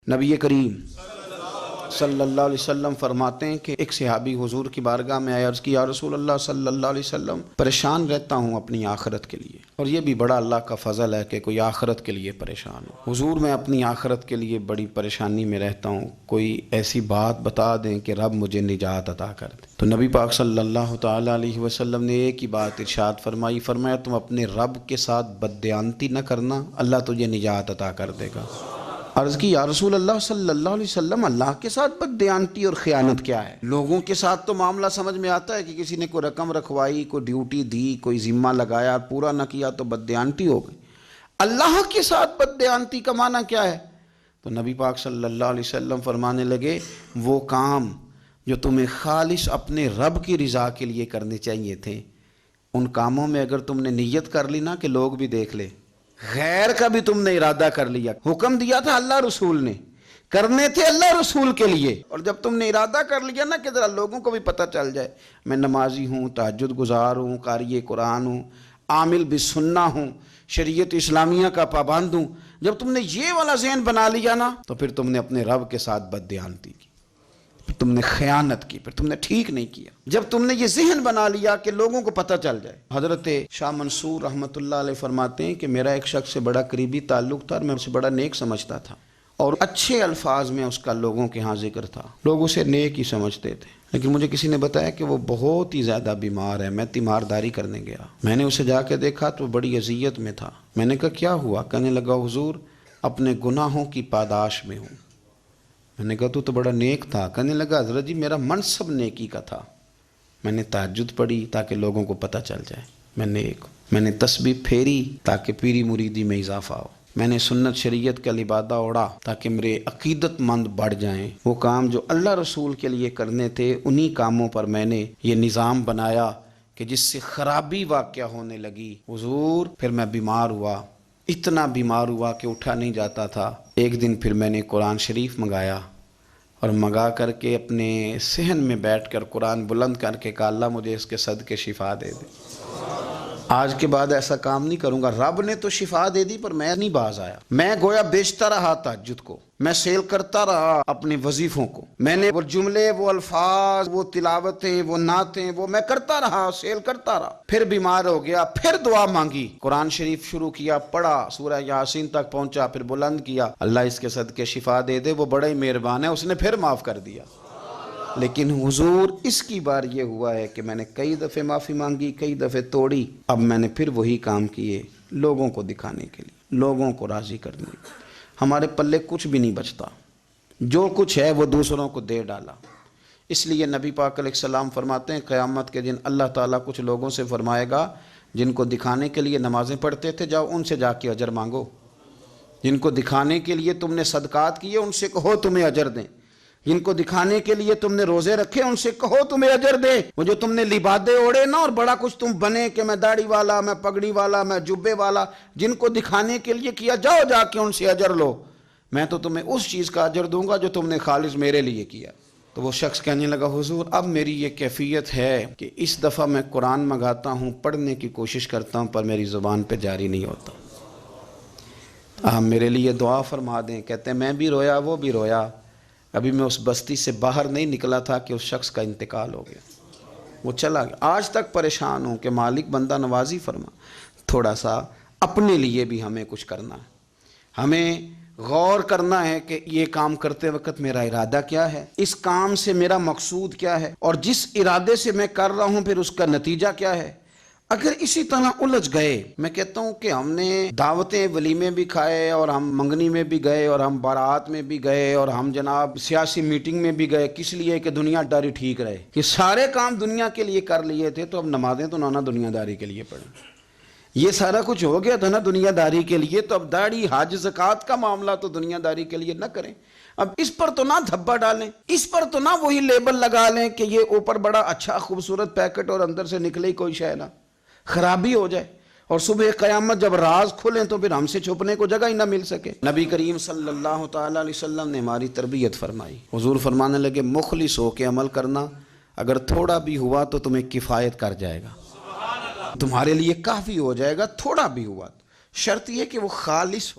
نبی کریم صلی اللہ علیہ وسلم فرماتے ہیں کہ ایک صحابی حضور کی بارگاہ میں آیا، عرض کی یا رسول اللہ صلی اللہ علیہ وسلم، پریشان رہتا ہوں اپنی آخرت کے لیے، اور یہ بھی بڑا اللہ کا فضل ہے کہ کوئی آخرت کے لیے پریشان ہو۔ حضور میں اپنی آخرت کے لیے بڑی پریشانی میں رہتا ہوں، کوئی ایسی بات بتا دیں کہ رب مجھے نجات عطا کر دے۔ تو نبی پاک صلی اللہ تعالیٰ علیہ وسلم نے ایک ہی بات ارشاد فرمائی، فرمایا تم اپنے رب کے ساتھ بددیانتی نہ کرنا، اللہ تجھے نجات عطا کر دے گا۔ عرض کی یا رسول اللہ صلی اللہ علیہ وسلم، اللہ کے ساتھ بددیانتی اور خیانت کیا ہے؟ لوگوں کے ساتھ تو معاملہ سمجھ میں آتا ہے کہ کسی نے کوئی رقم رکھوائی، کوئی ڈیوٹی دی، کوئی ذمہ لگایا، پورا نہ کیا تو بددیانتی ہو گئی۔ اللہ کے ساتھ بددیانتی کا معنی کیا ہے؟ تو نبی پاک صلی اللہ علیہ وسلم فرمانے لگے، وہ کام جو تمہیں خالص اپنے رب کی رضا کے لیے کرنے چاہیے تھے، ان کاموں میں اگر تم نے نیت کر لی نا کہ لوگ بھی دیکھ لے، غیر کا بھی تم نے ارادہ کر لیا، حکم دیا تھا اللہ رسول نے، کرنے تھے اللہ رسول کے لیے، اور جب تم نے ارادہ کر لیا نا کہ ذرا لوگوں کو بھی پتہ چل جائے میں نمازی ہوں، تہجد گزار ہوں، قاری قرآن ہوں، عامل بالسنہ ہوں، شریعت اسلامیہ کا پابند ہوں، جب تم نے یہ والا ذہن بنا لیا نا تو پھر تم نے اپنے رب کے ساتھ بددیانتی کی، پھر تم نے خیانت کی، پھر تم نے ٹھیک نہیں کیا۔ جب تم نے یہ ذہن بنا لیا کہ لوگوں کو پتہ چل جائے۔ حضرت شاہ منصور رحمۃ اللہ علیہ فرماتے ہیں کہ میرا ایک شخص سے بڑا قریبی تعلق تھا اور میں اسے بڑا نیک سمجھتا تھا، اور اچھے الفاظ میں اس کا لوگوں کے ہاں ذکر تھا، لوگ اسے نیک ہی سمجھتے تھے، لیکن مجھے کسی نے بتایا کہ وہ بہت ہی زیادہ بیمار ہے۔ میں تیمارداری کرنے گیا، میں نے اسے جا کے دیکھا تو بڑی اذیت میں تھا۔ میں نے کہا کیا ہوا؟ کہنے لگا حضور اپنے گناہوں کی پاداش میں ہوں۔ میں نے کہا تو بڑا نیک تھا۔ کہنے لگا حضرت جی میرا منصب نیکی کا تھا، میں نے تہجد پڑھی تاکہ لوگوں کو پتہ چل جائے میں نیک ہوں، میں نے تسبیح پھیری تاکہ پیری مریدی میں اضافہ ہو، میں نے سنت شریعت کا لبادہ اوڑھا تاکہ میرے عقیدت مند بڑھ جائیں۔ وہ کام جو اللہ رسول کے لیے کرنے تھے انہی کاموں پر میں نے یہ نظام بنایا کہ جس سے خرابی واقع ہونے لگی حضور، پھر میں بیمار ہوا، اتنا بیمار ہوا کہ اٹھا نہیں جاتا تھا۔ ایک دن پھر میں نے قرآن شریف منگایا اور منگا کر کے اپنے صحن میں بیٹھ کر قرآن بلند کر کے کہا اللہ مجھے اس کے صدقے شفا دے دے، آج کے بعد ایسا کام نہیں کروں گا۔ رب نے تو شفا دے دی پر میں نہیں باز آیا، میں گویا بیچتا رہا تہجد کو، میں سیل کرتا رہا اپنے وظیفوں کو، میں نے وہ جملے، وہ الفاظ، وہ تلاوتیں، وہ نعتیں، وہ میں کرتا رہا، سیل کرتا رہا۔ پھر بیمار ہو گیا، پھر دعا مانگی، قرآن شریف شروع کیا، پڑھا، سورہ یاسین تک پہنچا، پھر بلند کیا، اللہ اس کے صدقے شفا دے دے، وہ بڑا ہی مہربان ہے، اس نے پھر معاف کر دیا۔ لیکن حضور اس کی بار یہ ہوا ہے کہ میں نے کئی دفعے معافی مانگی، کئی دفعے توڑی، اب میں نے پھر وہی کام کیے لوگوں کو دکھانے کے لیے، لوگوں کو راضی کرنے کے لیے۔ ہمارے پلے کچھ بھی نہیں بچتا، جو کچھ ہے وہ دوسروں کو دے ڈالا۔ اس لیے نبی پاک علیہ السلام فرماتے ہیں قیامت کے دن اللہ تعالیٰ کچھ لوگوں سے فرمائے گا جن کو دکھانے کے لیے نمازیں پڑھتے تھے جاؤ ان سے جا کے اجر مانگو، جن کو دکھانے کے لیے تم نے صدقات کیے ان سے کہو تمہیں اجر دیں، جن کو دکھانے کے لیے تم نے روزے رکھے ان سے کہو تمہیں اجر دے۔ وہ جو تم نے لبادے اوڑے نا اور بڑا کچھ تم بنے کہ میں داڑھی والا، میں پگڑی والا، میں جبے والا، جن کو دکھانے کے لیے کیا جاؤ جا کے ان سے اجر لو، میں تو تمہیں اس چیز کا اجر دوں گا جو تم نے خالص میرے لیے کیا۔ تو وہ شخص کہنے لگا حضور اب میری یہ کیفیت ہے کہ اس دفعہ میں قرآن منگاتا ہوں، پڑھنے کی کوشش کرتا ہوں پر میری زبان پہ جاری نہیں ہوتا، آپ میرے لیے دعا فرما دیں۔ کہتے ہیں میں بھی رویا، وہ بھی رویا، ابھی میں اس بستی سے باہر نہیں نکلا تھا کہ اس شخص کا انتقال ہو گیا، وہ چلا گیا۔ آج تک پریشان ہوں کہ مالک بندہ نوازی فرما، تھوڑا سا اپنے لیے بھی ہمیں کچھ کرنا ہے، ہمیں غور کرنا ہے کہ یہ کام کرتے وقت میرا ارادہ کیا ہے، اس کام سے میرا مقصود کیا ہے، اور جس ارادے سے میں کر رہا ہوں پھر اس کا نتیجہ کیا ہے۔ اگر اسی طرح الجھ گئے، میں کہتا ہوں کہ ہم نے دعوتیں ولیمے بھی کھائے اور ہم منگنی میں بھی گئے اور ہم بارات میں بھی گئے اور ہم جناب سیاسی میٹنگ میں بھی گئے، کس لیے کہ دنیا داری ٹھیک رہے، کہ سارے کام دنیا کے لیے کر لیے تھے تو اب نمازیں تو نانا دنیا داری کے لیے پڑھیں، یہ سارا کچھ ہو گیا تھا نا دنیا داری کے لیے، تو اب داڑھی حج زکوٰۃ کا معاملہ تو دنیا داری کے لیے نہ کریں، اب اس پر تو نہ دھبا ڈالیں، اس پر تو نہ وہی لیبل لگا لیں کہ یہ اوپر بڑا اچھا خوبصورت پیکٹ اور اندر سے نکلے ہی کوئی شے نہ، خرابی ہو جائے اور صبح قیامت جب راز کھلیں تو پھر ہم سے چھپنے کو جگہ ہی نہ مل سکے۔ نبی کریم صلی اللہ تعالیٰ علیہ وسلم نے ہماری تربیت فرمائی، حضور فرمانے لگے مخلص ہو کے عمل کرنا، اگر تھوڑا بھی ہوا تو تمہیں کفایت کر جائے گا، تمہارے لیے کافی ہو جائے گا، تھوڑا بھی ہوا، شرط یہ کہ وہ خالص ہو۔